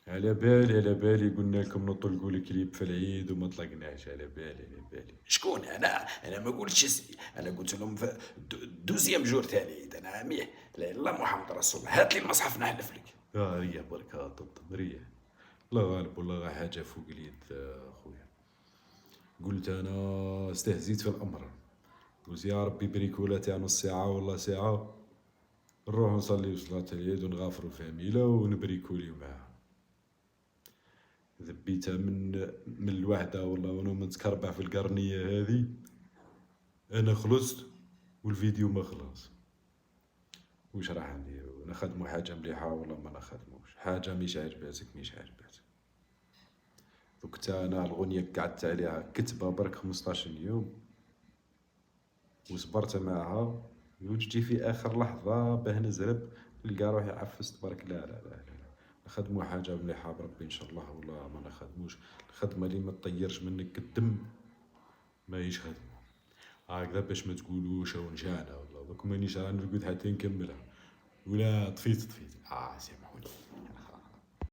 على بالي قلنا لكم نطلقوا الكليب في العيد وما طلقناش، على بالي. شكون انا ما قلتش اسمي، انا قلت لهم في دوزيام جور تاع العيد انا ميه. لا الا محمد رسول الله، هات لي المصحف نحلف لك. ريح برك طبطب ريح. الله غالب والله غا حاجة فوق اليد خويا. قلت انا استهزيت في الامر، قلت يا ربي بريكولا تاع نص ساعة ولا ساعة، نروح نصلي صلاة العيد ونغافروا الفاميلة ونبريكوليو معاها. ذبيتها من الوحدة والله، وانا متكربع في القرنية هذه. انا خلصت والفيديو ما خلص. وش راح نديرو؟ نخدمو حاجة مليحة ولا ما نخدموش؟ حاجة مش عجباتك. دوك تا انا الغنية قعدت عليها كتبة برك 15 يوم وصبرت معها، وتجي في اخر لحظة باه نزرب نلقى روحي عفست برك. لا، نخدمو حاجة مليحة بربي ان شاء الله، ولا ما نخدموش. الخدمة اللي ما تطيرش منك الدم ماهيش خدمة. هكذا باش ما تقولوش او نجانا والله، دوك مانيش راه نرقد حتى نكملها. ولا طفيت سامحوني.